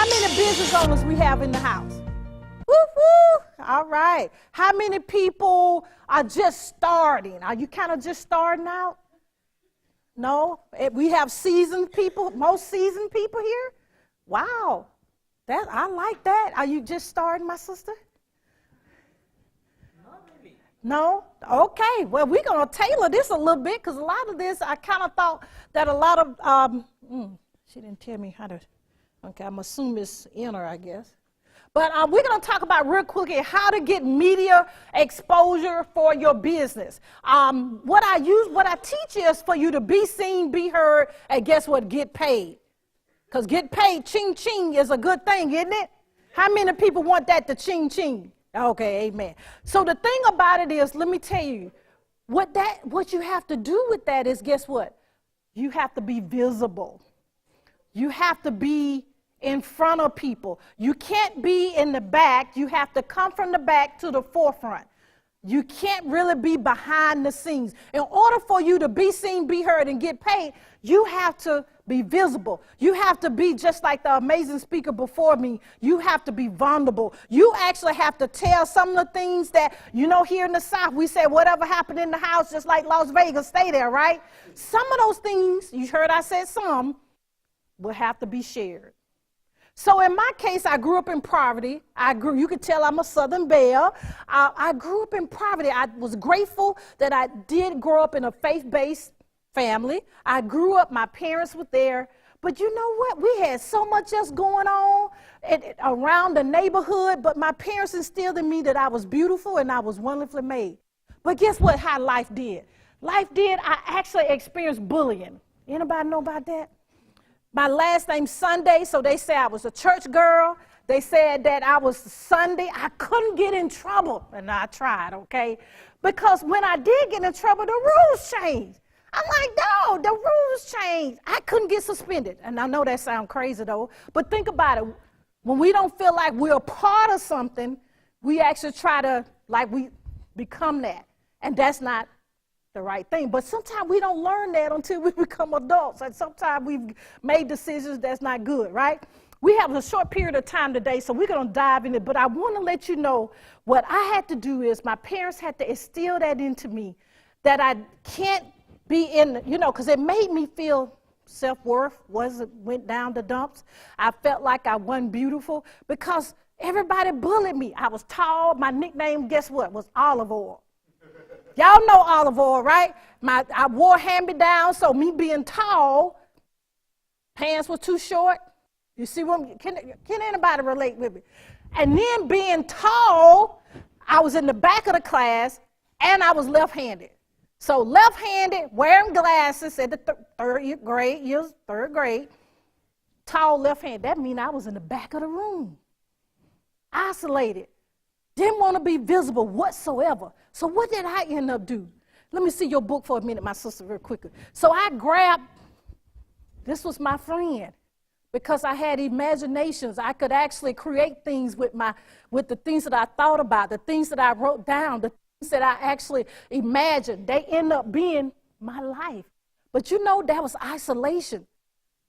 many business owners we have in the house? Woo woo! All right. How many people are just starting? Are you kind of just starting out? No? We have seasoned people, most seasoned people here? Wow. I like that. Are you just starting, my sister? No? Okay. Well, we're going to tailor this a little bit because a lot of this, I kind of thought that a lot of, she didn't tell me how to, okay, I'm assuming it's inner, I guess. But we're going to talk about real quickly how to get media exposure for your business. What I teach is for you to be seen, be heard, and guess what? Get paid. Because get paid, ching ching, is a good thing, isn't it? How many people want that to ching ching? Okay, amen. So the thing about it is, let me tell you, what you have to do with that is, guess what? You have to be visible. You have to be in front of people. You can't be in the back. You have to come from the back to the forefront. You can't really be behind the scenes. In order for you to be seen, be heard, and get paid, you have to be visible. You have to be just like the amazing speaker before me. You have to be vulnerable. You actually have to tell some of the things that, here in the South, we say whatever happened in the house, just like Las Vegas, stay there, right? Some of those things, you heard I said some, will have to be shared. So in my case, I grew up in poverty. You could tell I'm a Southern belle. I grew up in poverty. I was grateful that I did grow up in a faith-based family. I grew up, my parents were there. But you know what? We had so much else going on around the neighborhood, but my parents instilled in me that I was beautiful and I was wonderfully made. But guess what? How life did? I actually experienced bullying. Anybody know about that? My last name's Sunday, so they say I was a church girl. They said that I was Sunday. I couldn't get in trouble, and I tried, okay? Because when I did get in trouble, the rules changed. I'm like, no, the rules changed. I couldn't get suspended. And I know that sounds crazy, though, but think about it. When we don't feel like we're a part of something, we actually try to, we become that, and that's not the right thing. But sometimes we don't learn that until we become adults, and sometimes we've made decisions that's not good, right? We have a short period of time today, so we're going to dive in it, but I want to let you know what I had to do is my parents had to instill that into me, that I can't be in, because it made me feel self-worth went down the dumps. I felt like I wasn't beautiful because everybody bullied me. I was tall. My nickname, guess what, was Olive Oil. Y'all know olive oil, right? I wore hand-me-down, so me being tall, pants were too short. You see what? Can anybody relate with me? And then being tall, I was in the back of the class, and I was left-handed. So left-handed, wearing glasses at the third grade, tall left-handed. That means I was in the back of the room, isolated. Didn't want to be visible whatsoever. So what did I end up doing? Let me see your book for a minute, my sister, real quickly. So I grabbed, this was my friend, because I had imaginations. I could actually create things with the things that I thought about, the things that I wrote down, the things that I actually imagined. They end up being my life. But that was isolation.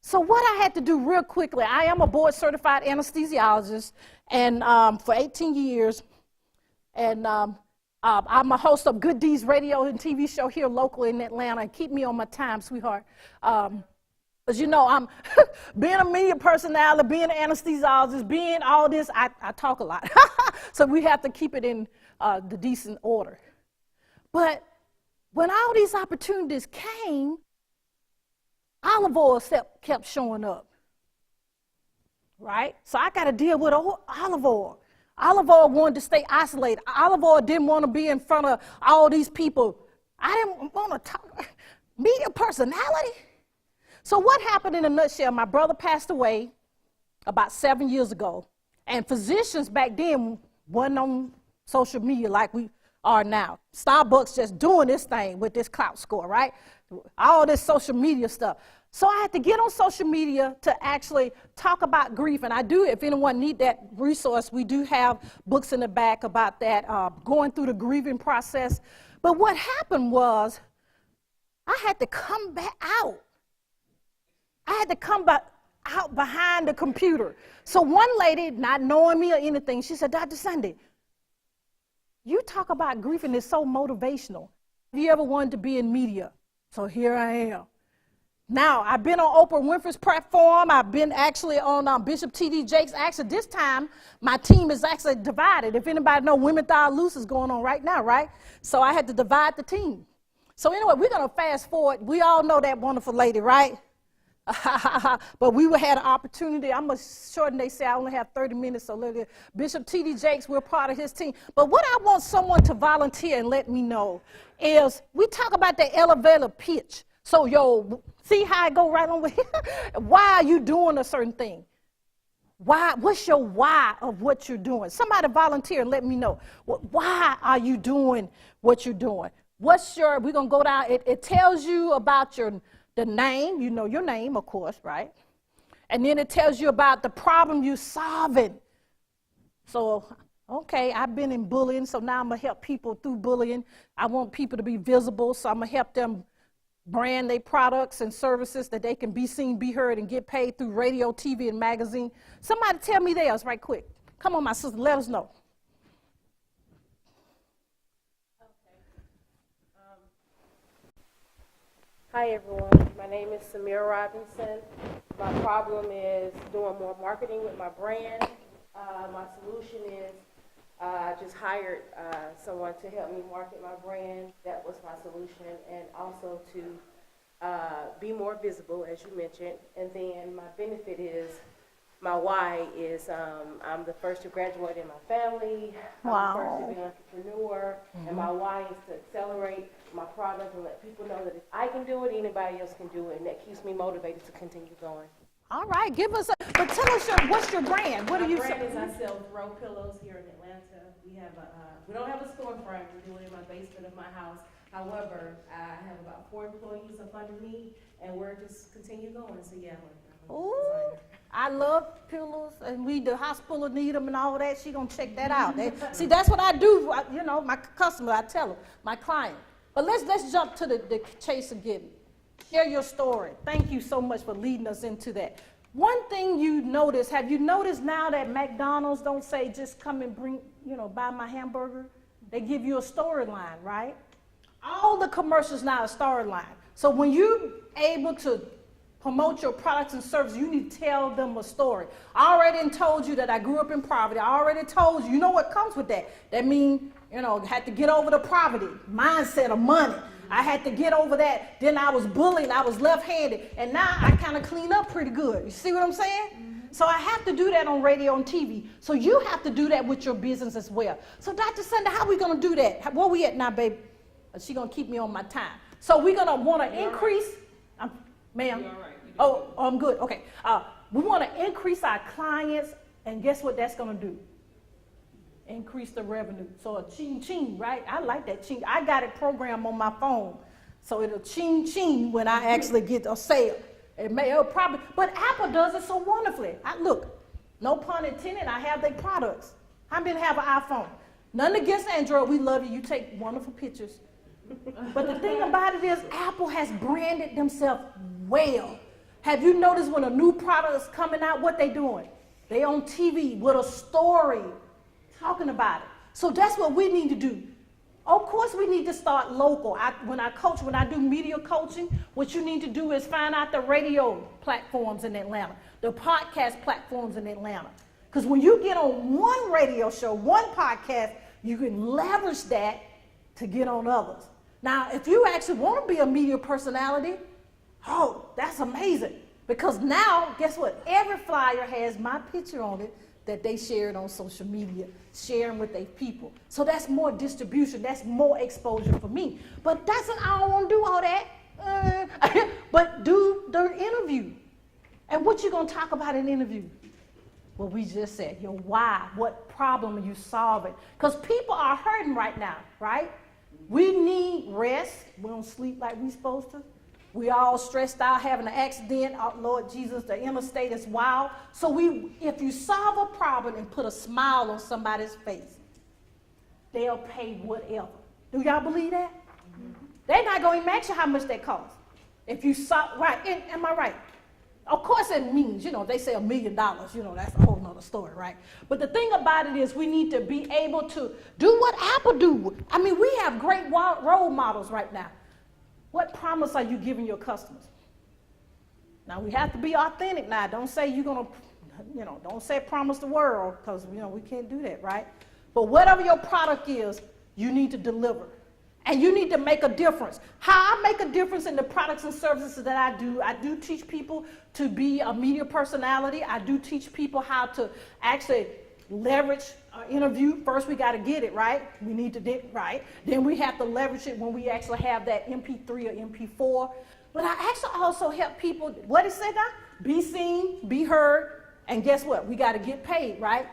So what I had to do real quickly, I am a board-certified anesthesiologist, and for 18 years, and I'm a host of Good Deeds radio and TV show here locally in Atlanta. And keep me on my time, sweetheart. Because I'm being a media personality, being an anesthesiologist, being all this, I talk a lot. So we have to keep it in the decent order. But when all these opportunities came, olive oil kept showing up, right? So I got to deal with olive oil. Olive oil wanted to stay isolated. Olive oil didn't want to be in front of all these people. I didn't want to talk. Media personality. So what happened in a nutshell, my brother passed away about 7 years ago, and physicians back then wasn't on social media like we are now. Starbucks just doing this thing with this clout score, right? All this social media stuff. So I had to get on social media to actually talk about grief, and I do, if anyone need that resource, we do have books in the back about that, going through the grieving process. But what happened was I had to come back out. I had to come back out behind the computer. So one lady, not knowing me or anything, she said, Dr. Sunday, you talk about grief and it's so motivational. Have you ever wanted to be in media? So here I am. Now, I've been on Oprah Winfrey's platform. I've been actually on Bishop T.D. Jakes. Actually, this time, my team is actually divided. If anybody know, Women Thou Loose is going on right now, right? So I had to divide the team. So anyway, we're going to fast forward. We all know that wonderful lady, right? But we had an opportunity. I'm going to shorten, they say I only have 30 minutes, so let it. Bishop T.D. Jakes, we're part of his team. But what I want someone to volunteer and let me know is we talk about the elevator pitch. So, see how I go right on with here? Why are you doing a certain thing? Why? What's your why of what you're doing? Somebody volunteer and let me know. Why are you doing what you're doing? What's your, we're going to go down. It tells you about the name. You know your name, of course, right? And then it tells you about the problem you're solving. So, okay, I've been in bullying, so now I'm going to help people through bullying. I want people to be visible, so I'm going to help them brand their products and services that they can be seen, be heard, and get paid through radio, TV, and magazine. Somebody tell me theirs right quick. Come on, my sister, let us know. Hi, everyone. My name is Samira Robinson. My problem is doing more marketing with my brand. My solution is I just hired someone to help me market my brand. That was my solution. And also to be more visible, as you mentioned. And then my benefit is, my why is I'm the first to graduate in my family. Wow. I'm the first to be an entrepreneur. Mm-hmm. And my why is to accelerate my product and let people know that if I can do it, anybody else can do it. And that keeps me motivated to continue going. All right, give us but tell us what's your brand? What do you sell? My brand is I sell throw pillows here in Atlanta. We don't have a storefront. We do it in my basement of my house. However, I have about 4 employees up under me, and we're just continue going. So yeah, I'm a designer. I love pillows, and the hospital need them and all that. She gonna check that out. See, that's what I do. My customer, I tell them, my client. But let's jump to the chase again. Share your story. Thank you so much for leading us into that. One thing you notice, have you noticed now that McDonald's don't say just come and bring, buy my hamburger? They give you a storyline, right? All the commercials now are storyline. So when you're able to promote your products and services, you need to tell them a story. I already told you that I grew up in poverty. I already told you, what comes with that. That means, had to get over the poverty, mindset of money. I had to get over that. Then I was bullied. I was left-handed. And now I kind of clean up pretty good. You see what I'm saying? Mm-hmm. So I have to do that on radio and TV. So you have to do that with your business as well. So Dr. Sunday, how are we going to do that? Where we at now, baby? She's going to keep me on my time. So we're going to want to increase. Ma'am? You're all right. Oh, I'm good. Okay. We want to increase our clients. And guess what that's going to do? Increase the revenue. So a ching ching, right? I like that ching. I got it programmed on my phone. So it'll ching ching when I actually get a sale. It'll probably, but Apple does it so wonderfully. Look, no pun intended, I have their products. How many have an iPhone? None against Android. We love you. You take wonderful pictures. But the thing about it is Apple has branded themselves well. Have you noticed when a new product is coming out, what they doing? They on TV with a story. Talking about it. So that's what we need to do. Of course, we need to start local. When I do media coaching, what you need to do is find out the radio platforms in Atlanta, the podcast platforms in Atlanta. Because when you get on one radio show, one podcast, you can leverage that to get on others. Now, if you actually want to be a media personality, that's amazing. Because now, guess what? Every flyer has my picture on it that they shared on social media, sharing with their people. So that's more distribution, that's more exposure for me. But I don't want to do all that. But do the interview. And what you going to talk about in the interview? What we just said, your why, what problem are you solving? Because people are hurting right now, right? We need rest. We don't sleep like we're supposed to. We all stressed out, having an accident. Oh, Lord Jesus, the interstate is wild. So if you solve a problem and put a smile on somebody's face, they'll pay whatever. Do y'all believe that? Mm-hmm. They're not going to mention how much that costs. If you solve, right, am I right? Of course it means, they say $1 million, that's a whole nother story, right? But the thing about it is we need to be able to do what Apple do. I mean, we have great role models right now. What promise are you giving your customers? Now, we have to be authentic now. Don't say you're going to, don't say promise the world, because, we can't do that, right? But whatever your product is, you need to deliver. And you need to make a difference. How I make a difference in the products and services that I do teach people to be a media personality. I do teach people how to actually leverage an interview. First, we got to get it, right? We need to get right. Then we have to leverage it when we actually have that MP3 or MP4. But I actually also help people, what it said now? Be seen, be heard, and guess what? We got to get paid, right?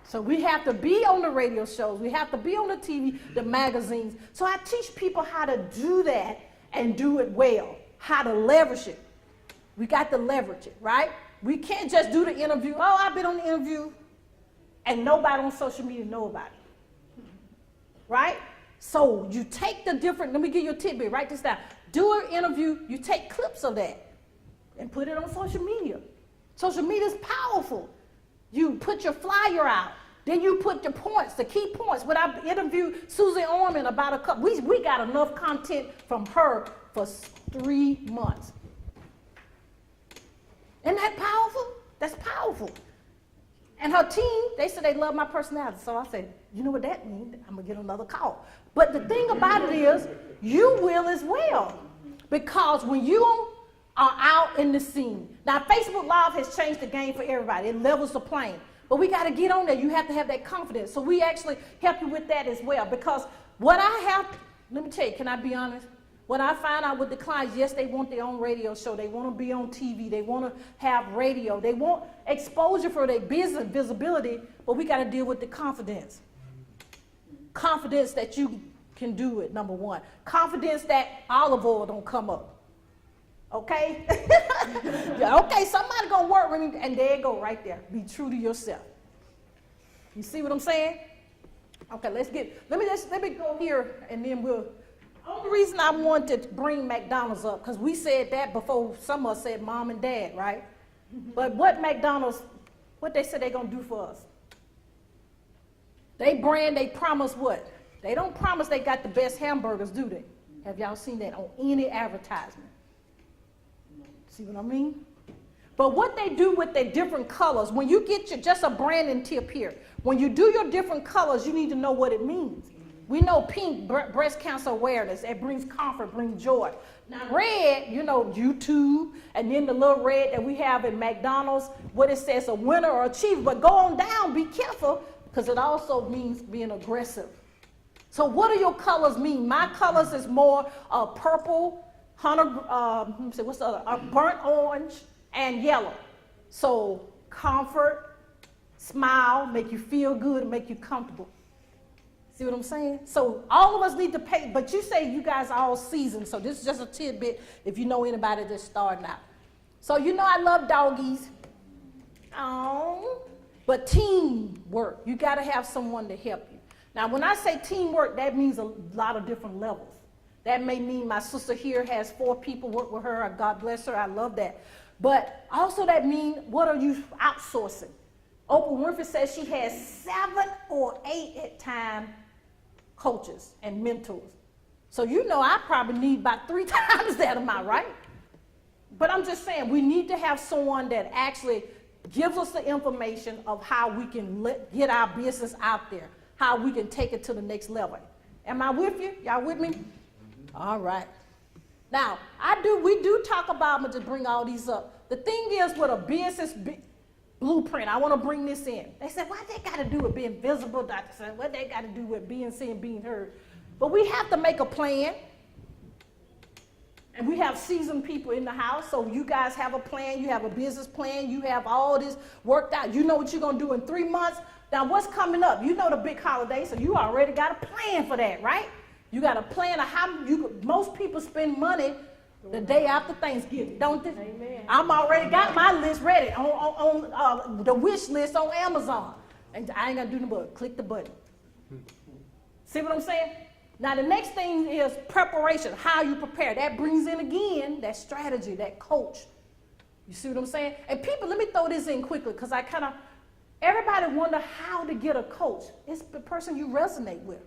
So we have to be on the radio shows. We have to be on the TV, the magazines. So I teach people how to do that and do it well, how to leverage it. We got to leverage it, right? We can't just do the interview. Oh, I've been on the interview, and nobody on social media know about it, right? So you take the different, let me give you a tidbit, write this down. Do an interview, you take clips of that and put it on social media. Social media is powerful. You put your flyer out. Then you put your points, the key points. When I interviewed Susie Orman about a couple, we got enough content from her for 3 months. Isn't that powerful? That's powerful. And her team, they said they love my personality. So I said, you know what that means? I'm going to get another call. But the thing about it is, you will as well. Because when you are out in the scene. Now, Facebook Live has changed the game for everybody. It levels the playing. But we got to get on there. You have to have that confidence. So we actually help you with that as well. Because what I have, let me tell you, can I be honest? What I find out with the clients, yes, they want their own radio show. They want to be on TV. They want to have radio. They want exposure for their business visibility. But we got to deal with the confidence. Confidence that you can do it, number one. Confidence that olive oil don't come up. Okay? Yeah, okay, somebody gonna work with me, and there you go right there. Be true to yourself. You see what I'm saying? Okay, let me go here, and then we'll. Only reason I wanted to bring McDonald's up, because we said that before some of us said mom and dad, right? But what McDonald's, what they said they're gonna do for us? They promise what? They don't promise they got the best hamburgers, do they? Have y'all seen that on any advertisement? See what I mean? But what they do with their different colors, when you get just a branding tip here, when you do your different colors, you need to know what it means. We know pink, breast cancer awareness, it brings comfort, brings joy. Now red, YouTube, and then the little red that we have in McDonald's, what it says, a winner or achiever. But go on down, be careful, because it also means being aggressive. So what do your colors mean? My colors is more purple, what's the other? Burnt orange and yellow. So comfort, smile, make you feel good, and make you comfortable. See what I'm saying? So all of us need to pay, but you say you guys are all seasoned, so this is just a tidbit if you know anybody that's starting out. So I love doggies. Oh, but teamwork, you got to have someone to help you. Now, when I say teamwork, that means a lot of different levels. That may mean my sister here has 4 people work with her. God bless her. I love that. But also that means, what are you outsourcing? Oprah Winfrey says she has 7 or 8 at time coaches and mentors. So I probably need about 3 times that amount, right? But I'm just saying, we need to have someone that actually gives us the information of how we can get our business out there, how we can take it to the next level. Am I with you? Y'all with me? All right. Now, we do talk about, I'm going to bring all these up. The thing is with a business blueprint, I want to bring this in. They said, what they got to do with being visible, Dr. Sun? What they got to do with being seen, being heard? But we have to make a plan. And we have seasoned people in the house, so you guys have a plan, you have a business plan, you have all this worked out. You know what you're going to do in 3 months. Now, what's coming up? You know the big holiday, so you already got a plan for that, right? You got a plan of how most people spend money the day after Thanksgiving, don't they? Amen. I'm already got my list ready on the wish list on Amazon. And I ain't got to do nothing but click the button. See what I'm saying? Now, the next thing is preparation, how you prepare. That brings in, again, that strategy, that coach. You see what I'm saying? And people, let me throw this in quickly because everybody wonder how to get a coach. It's the person you resonate with.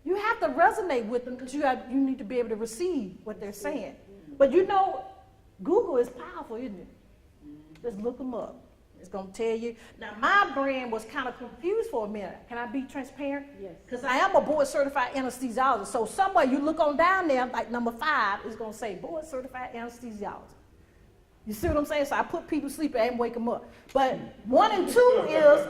You have to resonate with them because you need to be able to receive what they're saying. But you know, Google is powerful, isn't it? Just look them up. It's going to tell you. Now, my brand was kind of confused for a minute. Can I be transparent? Yes. Because I am a board-certified anesthesiologist. So somewhere you look on down there, like number 5, it's going to say board-certified anesthesiologist. You see what I'm saying? So I put people to sleep and wake them up. But 1 and 2 is,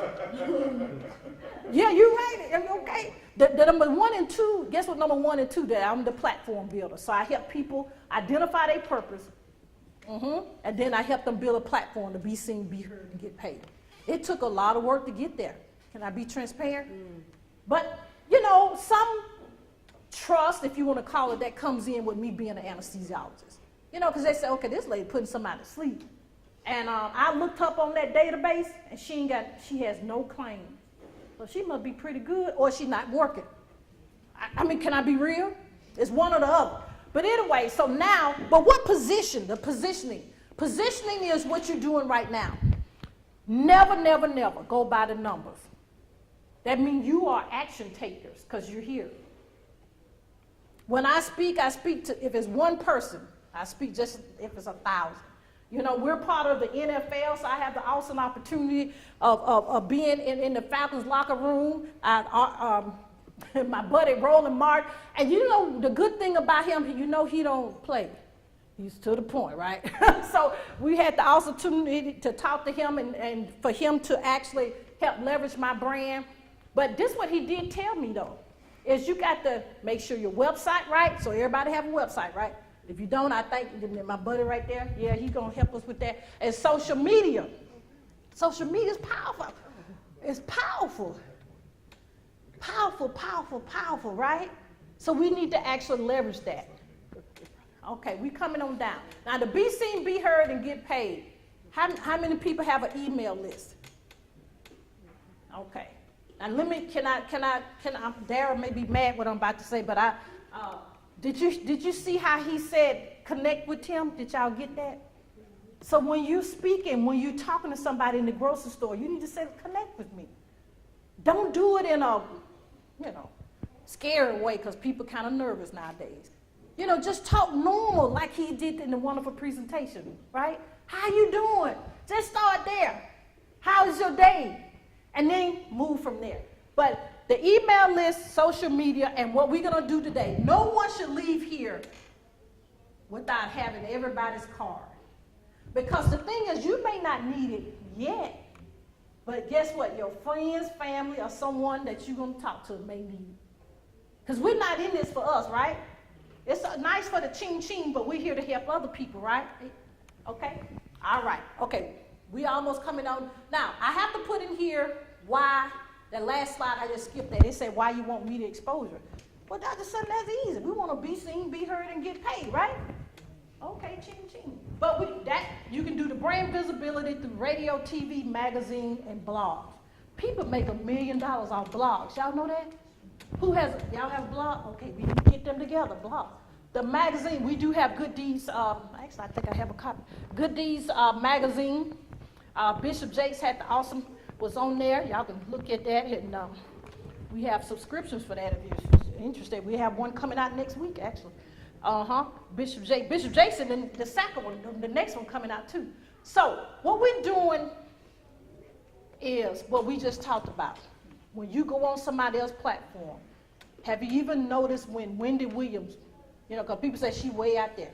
yeah, you're right. Okay. The number 1 and 2, guess what number 1 and 2 there? I'm the platform builder. So I help people identify their purpose. And then I help them build a platform to be seen, be heard, and get paid. It took a lot of work to get there. Can I be transparent? But, you know, some trust, if you want to call it that, comes in with me being an anesthesiologist. You know, because they say, okay, this lady putting somebody to sleep. And I looked up on that database, and she has no claim. So she must be pretty good, or she's not working. I mean, can I be real? It's one or the other. But anyway, so now, but what position? The positioning. Positioning is what you're doing right now. Never, never, never go by the numbers. That means you are action takers because you're here. When I speak to, if it's one person, I speak just if it's 1,000. You know, we're part of the NFL, so I have the awesome opportunity of being in the Falcons locker room. My buddy Roland Martin, and you know the good thing about him, you know he don't play. He's to the point, right? So we had the opportunity to talk to him and for him to actually help leverage my brand. But this what he did tell me though, is you got to make sure your website right, so everybody have a website, right? If you don't, I think my buddy right there, yeah, he's gonna help us with that. And social media. Social media is powerful. It's powerful. Powerful, powerful, powerful, right? So we need to actually leverage that. Okay, we coming on down. Now to be seen, be heard, and get paid. How many people have an email list? Okay. Now can I, Darryl may be mad what I'm about to say, but did you see how he said connect with him? Did y'all get that? So when you speaking, when you talking to somebody in the grocery store, you need to say connect with me. Don't do it in a, scary way because people kind of nervous nowadays. Just talk normal like he did in the wonderful presentation, right? How you doing? Just start there. How's your day? And then move from there. But the email list, social media, and what we're going to do today, no one should leave here without having everybody's card. Because the thing is, you may not need it yet, but guess what? Your friends, family, or someone that you're going to talk to may need it. Because we're not in this for us, right? It's nice for the ching-ching, but we're here to help other people, right? Okay? All right. Okay. We almost coming on. Now, I have to put in here why, that last slide I just skipped that. It said why you want media exposure. Well, Dr. Sutton, that's easy. We want to be seen, be heard, and get paid, right? Okay, ching-ching. But you can do the brand visibility through radio, TV, magazine, and blogs. People make $1 million off blogs. Y'all know that? Y'all have a blog? Okay, we need to get them together, blog. The magazine, we do have Good Deeds, actually I think I have a copy. Good Deeds magazine. Bishop Jakes was on there. Y'all can look at that, and we have subscriptions for that if you're interested. We have one coming out next week, actually. Bishop Jakes, and then the second one, the next one coming out too. So what we're doing is what we just talked about. When you go on somebody else's platform, have you even noticed when Wendy Williams, because people say she way out there.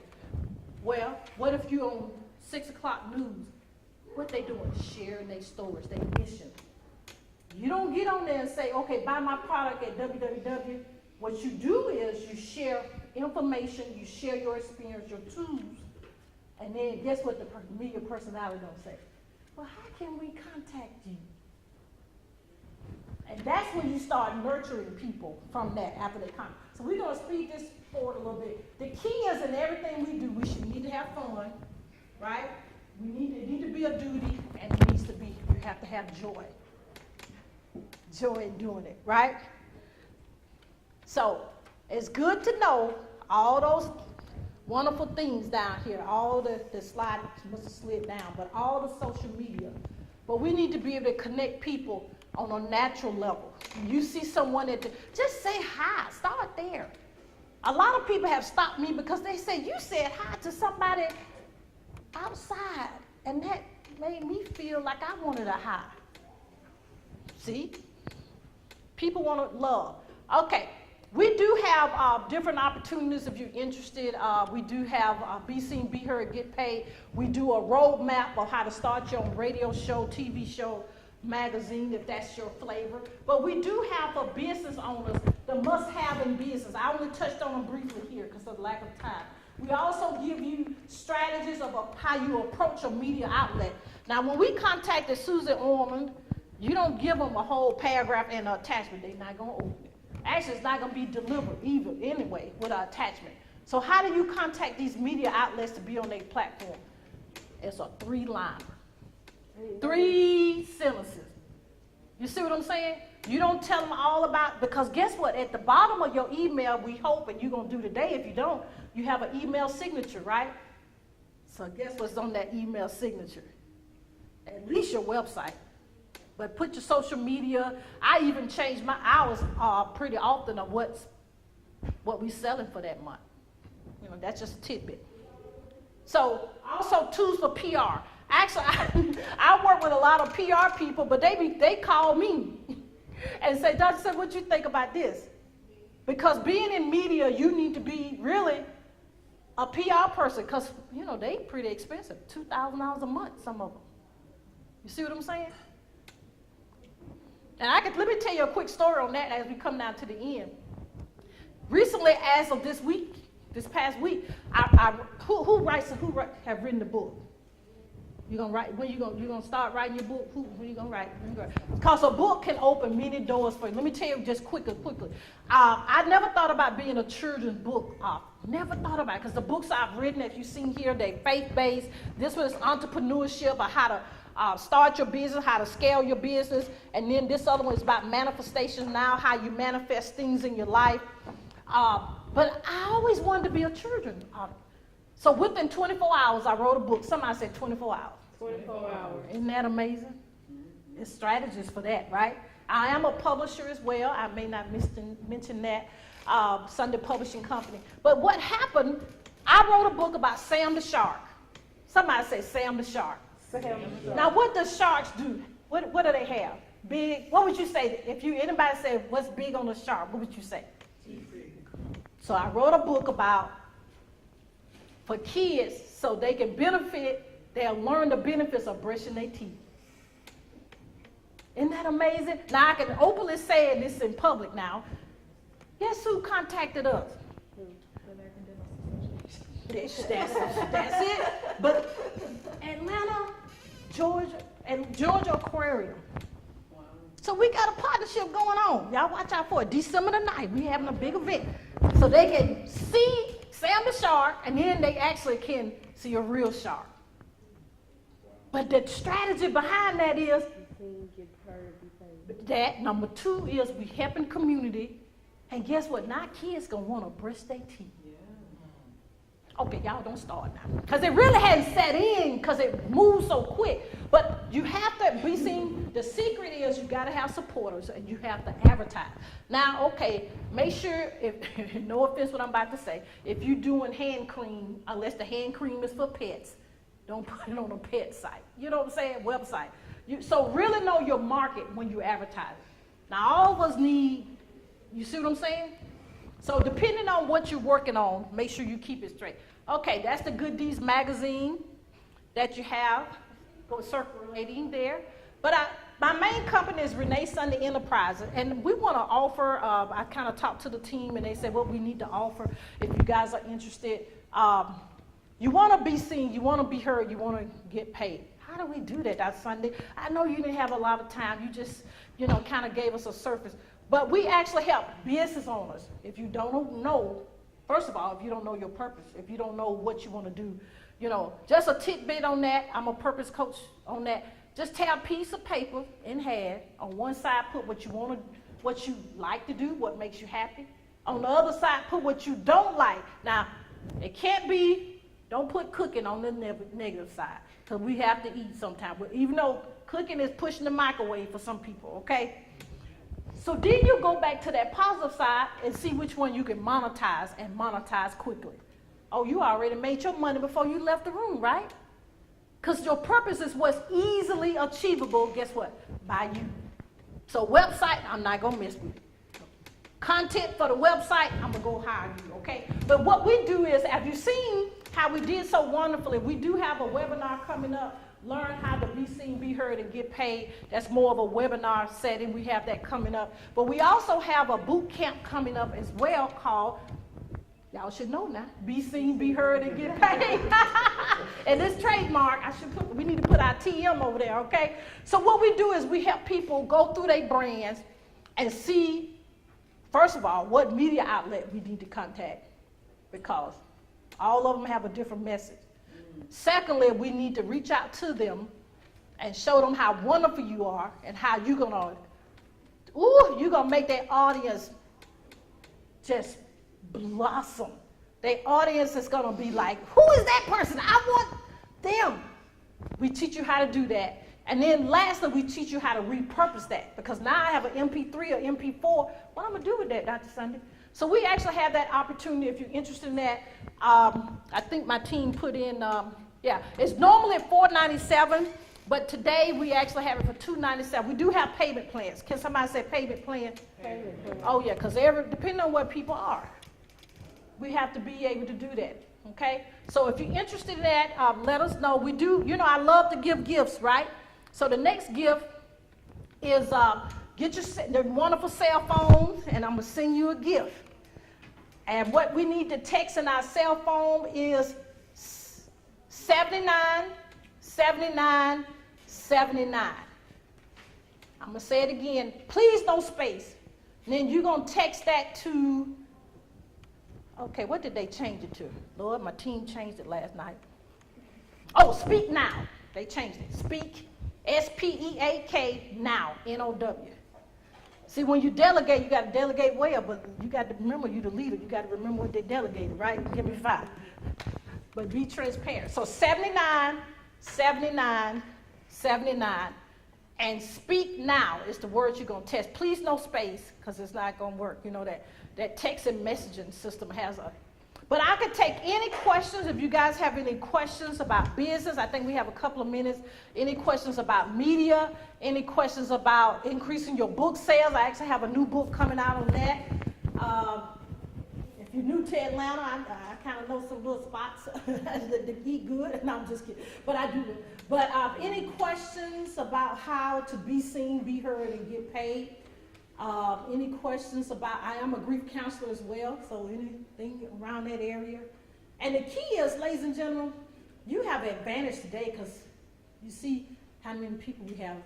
Well, what if you're on 6 o'clock news? What they doing? Sharing their stories, their mission. You don't get on there and say, okay, buy my product at www. What you do is you share information, you share your experience, your tools, and then guess what the media personality gonna say? Well, how can we contact you? And that's when you start nurturing people from that after they come. So we're gonna speed this forward a little bit. The key is in everything we do, we need to have fun, right? It need to be a duty, and it needs to be, you have to have joy. Joy in doing it, right? So it's good to know all those wonderful things down here. All the slide must have slid down, but all the social media. But we need to be able to connect people on a natural level. You see someone just say hi, start there. A lot of people have stopped me because they say, you said hi to somebody outside, and that made me feel like I wanted a hi. See? People want love. Okay, we do have different opportunities if you're interested. We do have Be Seen, Be Heard, Get Paid. We do a roadmap of how to start your own radio show, TV show, magazine, if that's your flavor. But we do have for business owners the must-have in business. I only touched on them briefly here because of lack of time. We also give you strategies of how you approach a media outlet. Now, when we contacted Susan Ormond, you don't give them a whole paragraph and an attachment. They're not going to open it. Actually, it's not going to be delivered even anyway with an attachment. So how do you contact these media outlets to be on their platform? It's a 3-liner. 3 sentences. You see what I'm saying? You don't tell them all about, because guess what? At the bottom of your email, we hope, and you're going to do today, if you don't, you have an email signature, right? So guess what's on that email signature? At least your website. But put your social media. I even change my hours pretty often of what we selling for that month. You know, that's just a tidbit. So also tools for PR. Actually, I work with a lot of PR people, but they call me and say, Dr. Said, what you think about this? Because being in media, you need to be really a PR person, because, you know, they pretty expensive, $2,000 a month, some of them. You see what I'm saying? And let me tell you a quick story on that as we come down to the end. Recently, as of this past week, who have written the book? You gonna write? When you gonna start writing your book? When you gonna write? Because a book can open many doors for you. Let me tell you just quickly. I never thought about being a children's book author. Never thought about it, because the books I've written, as you've seen here, they're faith-based. This one is entrepreneurship, or how to start your business, how to scale your business, and then this other one is about manifestation now, how you manifest things in your life. But I always wanted to be a children's author. So within 24 hours, I wrote a book. Somebody said 24 hours. 24 hours. Isn't that amazing? It's strategies for that, right? I am a publisher as well. I may not mention that, Sunday Publishing Company. But what happened, I wrote a book about Sam the Shark. Somebody say Sam the Shark. Now, what does sharks do? What do they have? Big. What would you say if anybody said what's big on a shark? What would you say? So I wrote a book for kids, so they can benefit. They'll learn the benefits of brushing their teeth. Isn't that amazing? Now I can openly say this in public now. Guess who contacted us? That's it. But Atlanta, Georgia, and Georgia Aquarium. So we got a partnership going on. Y'all watch out for it. December the 9th, we having a big event. So they can see Sam the Shark, and then they actually can see a real shark. But the strategy behind that is that. Number 2 is we helping community. And guess what? Now kids going to want to brush their teeth. Okay, y'all don't start now. Because it really hadn't set in, because it moves so quick. But you have to be seen. The secret is you got to have supporters, and you have to advertise. Now, okay, make sure, no offense what I'm about to say, if you're doing hand cream, unless the hand cream is for pets, don't put it on a pet site. You know what I'm saying? Website. So really know your market when you advertise. Now, all of us need, you see what I'm saying? So depending on what you're working on, make sure you keep it straight. Okay, that's the Good Deeds magazine that you have circulating there. But my main company is Renee Sunday Enterprises, and we want to offer, I kind of talked to the team, and they said what we need to offer if you guys are interested. You want to be seen, you want to be heard, you want to get paid. How do we do that Sunday? I know you didn't have a lot of time. You just, kind of gave us a surface. But we actually help business owners. If you don't know, first of all, if you don't know your purpose, if you don't know what you want to do, just a tidbit on that. I'm a purpose coach on that. Just tear a piece of paper in half. On one side, put what you like to do, what makes you happy. On the other side, put what you don't like. Now, It can't be, don't put cooking on the negative side, because we have to eat sometime. But even though cooking is pushing the microwave for some people, okay? So then you go back to that positive side and see which one you can monetize and monetize quickly. Oh, you already made your money before you left the room, right? Because your purpose is what's easily achievable, guess what? By you. So website, I'm not going to mess with it. Content for the website, I'm going to go hire you, okay? But what we do is, have you seen how we did so wonderfully? We do have a webinar coming up, Learn How to Be Seen, Be Heard, and Get Paid. That's more of a webinar setting. We have that coming up. But we also have a boot camp coming up as well called, y'all should know now, Be Seen, Be Heard, and Get Paid. And this trademark, we need to put our TM over there, okay? So what we do is we help people go through their brands and see, first of all, what media outlet we need to contact, because all of them have a different message. Secondly, we need to reach out to them and show them how wonderful you are and how you're gonna make their audience just blossom. Their audience is gonna be like, who is that person? I want them. We teach you how to do that. And then lastly, we teach you how to repurpose that, because now I have an MP3 or MP4. What I'm gonna do with that, Dr. Sunday? So we actually have that opportunity if you're interested in that. I think my team put in, it's normally at $497, but today we actually have it for $297. We do have payment plans. Can somebody say payment plan? Payment plan. Oh yeah, because depending on where people are, we have to be able to do that, okay? So if you're interested in that, let us know. We do, I love to give gifts, right? So the next gift is get the wonderful cell phones, and I'm going to send you a gift. And what we need to text in our cell phone is 79, 79, 79. I'm going to say it again. Please no space. And then you're going to text that to, okay, what did they change it to? Lord, my team changed it last night. Oh, Speak Now. They changed it. Speak, S-P-E-A-K, now, N-O-W. See, when you delegate, you got to delegate well, but you got to remember you're the leader. You got to remember what they delegated, right? Give me 5. But be transparent. So 79, 79, 79, and Speak Now is the word you're going to test. Please no space, because it's not going to work. You know that text and messaging system has a... But I could take any questions. If you guys have any questions about business, I think we have a couple of minutes. Any questions about media, any questions about increasing your book sales. I actually have a new book coming out on that. If you're new to Atlanta, I kind of know some little spots that eat good. No, I'm just kidding, but I do. But any questions about how to be seen, be heard, and get paid? Any questions about, I am a grief counselor as well, so anything around that area. And the key is, ladies and gentlemen, you have an advantage today, because you see how many people we have.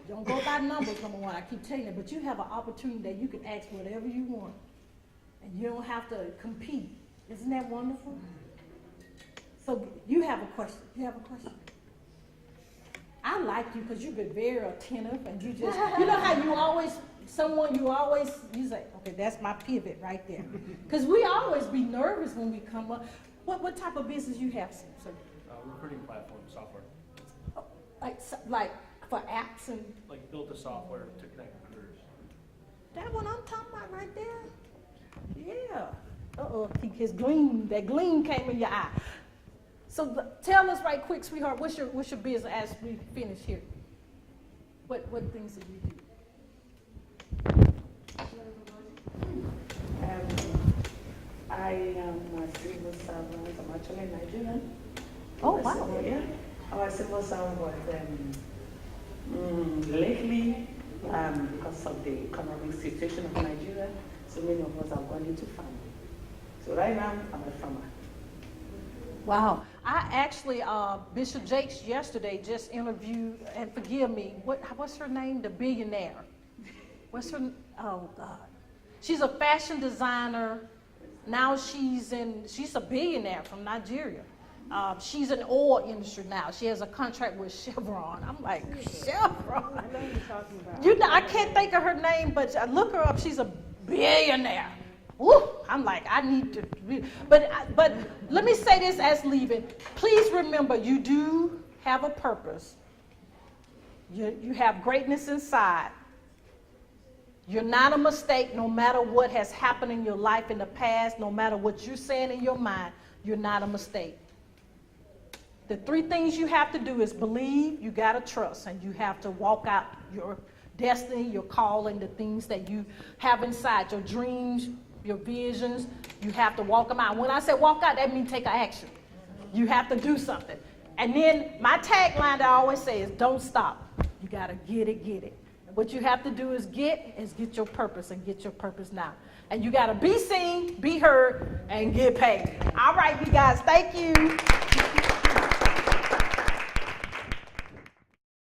Don't go by numbers, number one, I keep telling you, but you have an opportunity that you can ask whatever you want, and you don't have to compete. Isn't that wonderful? So you have a question. You have a question? I like you because you've been very attentive, and you just, you know how you always, you say, okay, that's my pivot right there. Because we always be nervous when we come up. What type of business you have, sir? Recruiting platform software. Oh, like for apps and? Like built a software to connect recruiters. That one I'm talking about right there? Yeah. Uh-oh, that gleam came in your eye. So tell us right quick, sweetheart, what's your business as we finish here? What things do you do? I am a civil servant. I'm actually Nigerian. Oh, wow. Our civil servant was lately, because of the economic situation of Nigeria, so many of us have gone into farming. So right now, I'm a farmer. Wow. I actually, Bishop Jakes yesterday just interviewed, and forgive me, what's her name? The billionaire. What's her, oh God. She's a fashion designer. Now she's a billionaire from Nigeria. She's in oil industry now. She has a contract with Chevron. I'm like, Chevron? I know you're talking about. I can't think of her name, but look her up. She's a billionaire. Woo, I'm like, I need to, but let me say this as leaving. Please remember, you do have a purpose. You have greatness inside. You're not a mistake no matter what has happened in your life in the past, no matter what you're saying in your mind, you're not a mistake. The 3 things you have to do is believe, you got to trust, and you have to walk out your destiny, your calling, the things that you have inside, your dreams, your visions. You have to walk them out. When I say walk out, that means take an action. You have to do something. And then my tagline that I always say is don't stop. You got to get it, get it. And what you have to do is get your purpose, and get your purpose now. And you got to be seen, be heard, and get paid. All right, you guys, thank you.